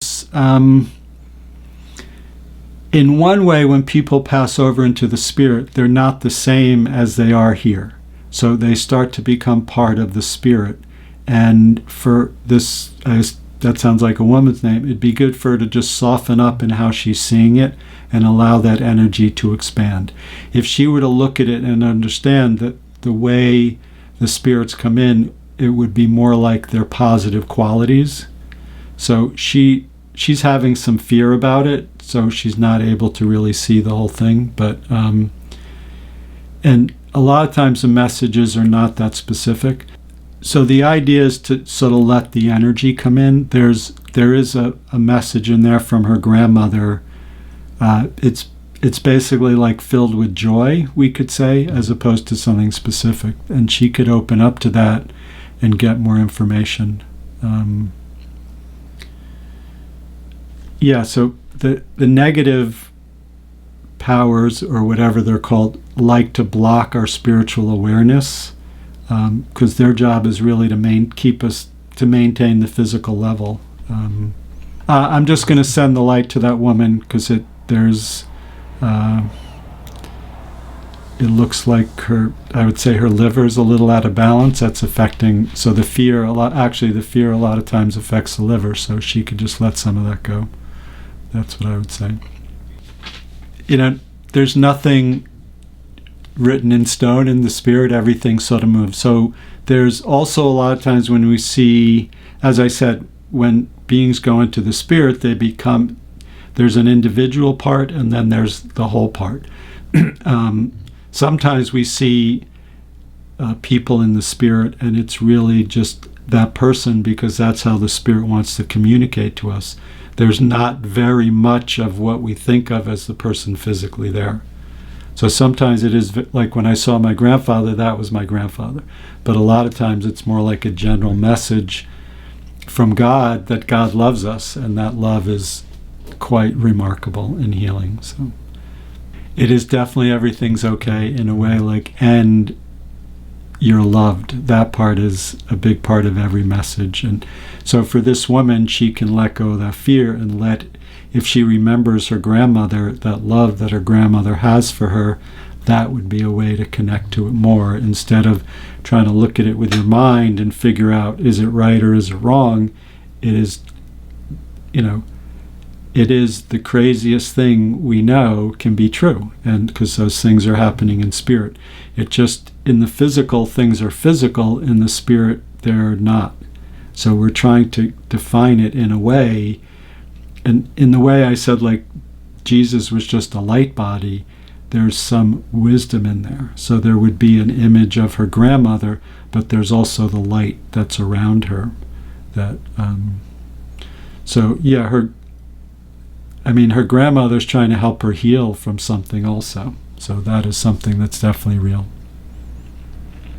In one way, when people pass over into the spirit, they're not the same as they are here. So they start to become part of the spirit. And for this, that sounds like a woman's name, it'd be good for her to just soften up in how she's seeing it and allow that energy to expand. If she were to look at it and understand that the way the spirits come in, it would be more like their positive qualities. So she's having some fear about it, so she's not able to really see the whole thing. But and a lot of times the messages are not that specific. So the idea is to sort of let the energy come in. There is a message in there from her grandmother. It's basically like filled with joy, we could say, as opposed to something specific. And she could open up to that and get more information. So the negative powers, or whatever they're called, like to block our spiritual awareness, because their job is really to maintain the physical level. I'm just going to send the light to that woman, because it looks like I would say her liver's a little out of balance. That's affecting, so the fear a lot of times affects the liver, so she could just let some of that go. That's what I would say. There's nothing written in stone in the spirit. Everything sort of moves. So there's also a lot of times when we see, as I said, when beings go into the spirit, there's an individual part and then there's the whole part. Sometimes we see people in the spirit and it's really just that person, because that's how the spirit wants to communicate to us. There's not very much of what we think of as the person physically there. So sometimes it is like when I saw my grandfather, that was my grandfather. But a lot of times it's more like a general message from God that God loves us, and that love is quite remarkable and healing. So it is definitely everything's okay in a way, and you're loved. That part is a big part of every message. And so for this woman, she can let go of that fear and if she remembers her grandmother, that love that her grandmother has for her, that would be a way to connect to it more, instead of trying to look at it with your mind and figure out, is it right or is it wrong? It is, it is the craziest thing we know can be true, and because those things are happening in spirit. It just, in the physical, things are physical, in the spirit they're not. So we're trying to define it in a way, and in the way I said, like Jesus was just a light body, there's some wisdom in there. So there would be an image of her grandmother, but there's also the light that's around her. Her grandmother's trying to help her heal from something also. So that is something that's definitely real.